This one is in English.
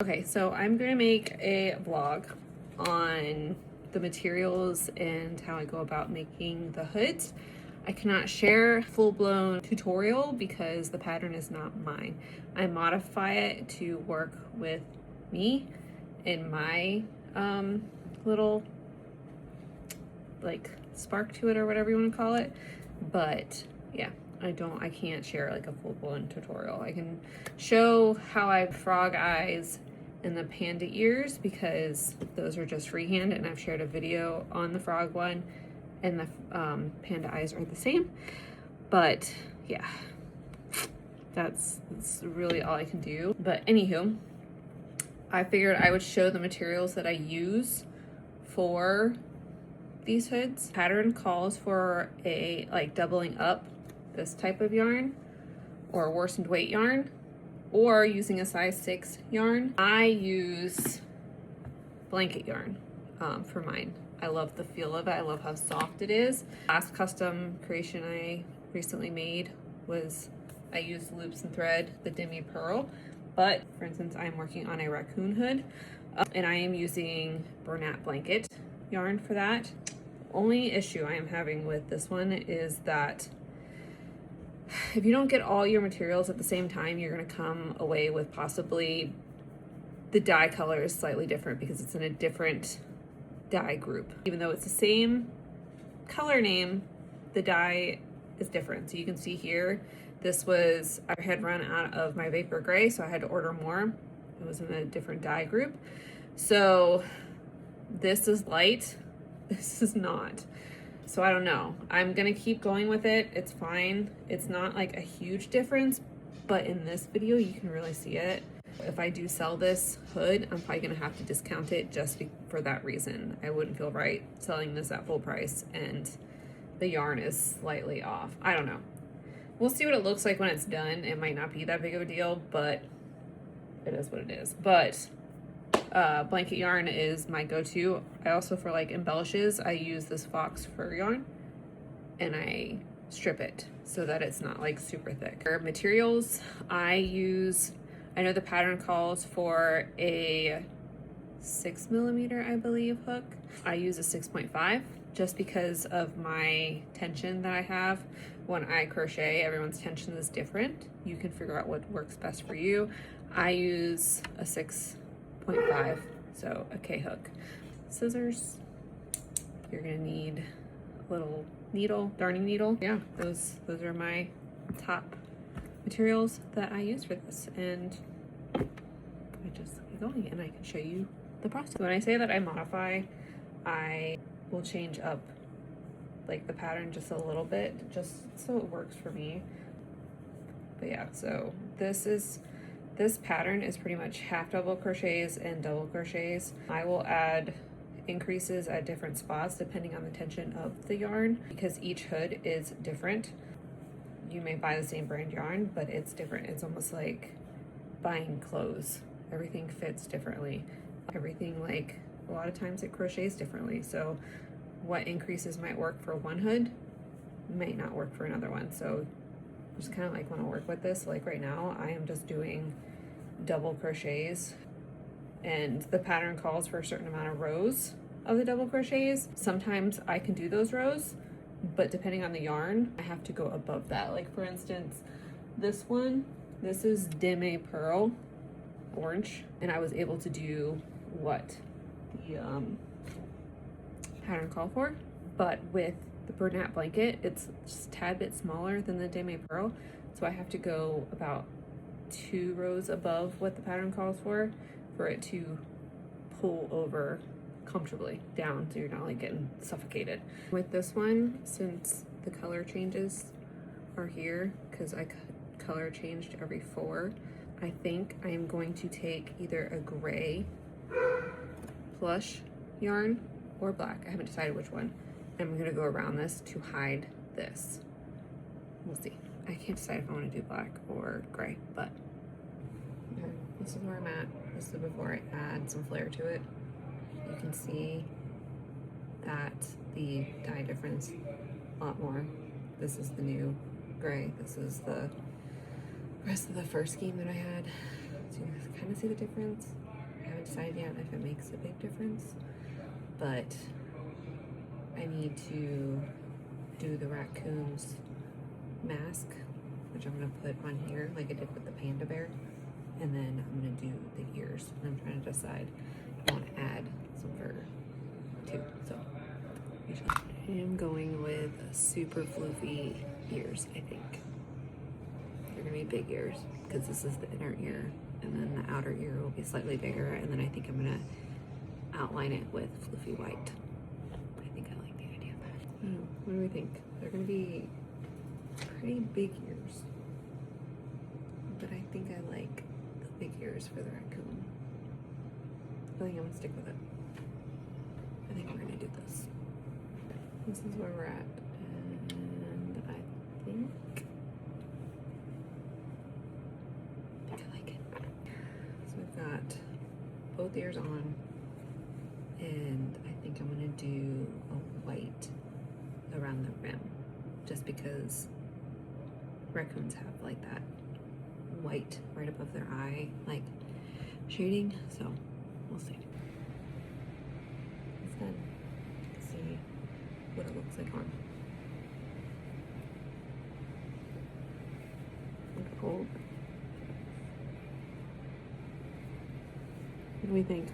Okay, so I'm gonna make a vlog on the materials and how I go about making the hoods. I cannot share full-blown tutorial because the pattern is not mine. I modify it to work with me in my little like spark to it or whatever you want to call it. But yeah, I can't share like a full-blown tutorial. I can show how I frog eyes and the panda ears because those are just freehand, and I've shared a video on the frog one, and the panda eyes are the same. But yeah, that's really all I can do. But anywho, I figured I would show the materials that I use for these hoods. Pattern calls for a like doubling up this type of yarn or worsened weight yarn, or using a size 6 yarn. I use blanket yarn for mine. I love the feel of it. I love how soft it is. Last custom creation I recently made was I used loops and thread, the demi pearl, but for instance I'm working on a raccoon hood and I am using Bernat blanket yarn for that. Only issue I am having with this one is that if you don't get all your materials at the same time, you're going to come away with possibly the dye color is slightly different because it's in a different dye group. Even though it's the same color name, the dye is different. So you can see here, I had run out of my vapor gray, so I had to order more. It was in a different dye group. So this is light, this is not. So I don't know. I'm gonna keep going with it. It's fine. It's not like a huge difference, but in this video you can really see it. If I do sell this hood, I'm probably gonna have to discount it just for that reason. I wouldn't feel right selling this at full price and the yarn is slightly off. I don't know. We'll see what it looks like when it's done. It might not be that big of a deal, but it is what it is. But blanket yarn is my go-to. I also, for like embellishes, I use this fox fur yarn and I strip it so that it's not like super thick. For materials, I know the pattern calls for a 6mm, I believe, hook. I use a 6.5 just because of my tension that I have. When I crochet, everyone's tension is different. You can figure out what works best for you. I use a 6.5, so a K hook. Scissors, you're gonna need a little needle, darning needle. Yeah, those are my top materials that I use for this, and I just keep going and I can show you the process. When I say that I modify, I will change up like the pattern just a little bit, just so it works for me. But yeah, so this pattern is pretty much half double crochets and double crochets. I will add increases at different spots depending on the tension of the yarn because each hood is different. You may buy the same brand yarn, but it's different. It's almost like buying clothes. Everything fits differently. Everything, like a lot of times it crochets differently. So what increases might work for one hood might not work for another one. So just kind of like want to work with this. Like right now I am just doing double crochets and the pattern calls for a certain amount of rows of the double crochets. Sometimes I can do those rows, but depending on the yarn, I have to go above that. Like for instance, this is demi pearl orange, and I was able to do what the pattern called for, but with the Bernat blanket, it's just a tad bit smaller than the demi pearl, so I have to go about 2 rows above what the pattern calls for it to pull over comfortably down so you're not like getting suffocated. With this one, since the color changes are here, because I color changed every 4, I think I am going to take either a gray plush yarn or black. I haven't decided which one. I'm gonna go around this to hide this. We'll see. I can't decide if I want to do black or gray, but okay, this is where I'm at. This is before I add some flare to it. You can see that the dye difference a lot more. This is the new gray. This is the rest of the first scheme that I had. So you guys kind of see the difference. haven't decided yet if it makes a big difference, but I need to do the raccoon's mask, which I'm gonna put on here like I did with the panda bear, and then I'm gonna do the ears. And I'm trying to decide if I want to add some fur too. So I am going with super floofy ears. I think they're gonna be big ears because this is the inner ear, and then the outer ear will be slightly bigger, and then I think I'm gonna outline it with floofy white. I think I like the idea of that. What do we think? They're gonna be pretty big ears, but I think I like the big ears for the raccoon. I think I'm gonna stick with it. I think we're gonna do this. This is where we're at, and I think I like it. So we've got both ears on, and I think I'm gonna do a white around the rim, just because raccoons have like that white right above their eye, like shading. So we'll see. It's done. Let's see what it looks like on. Cool. What do we think?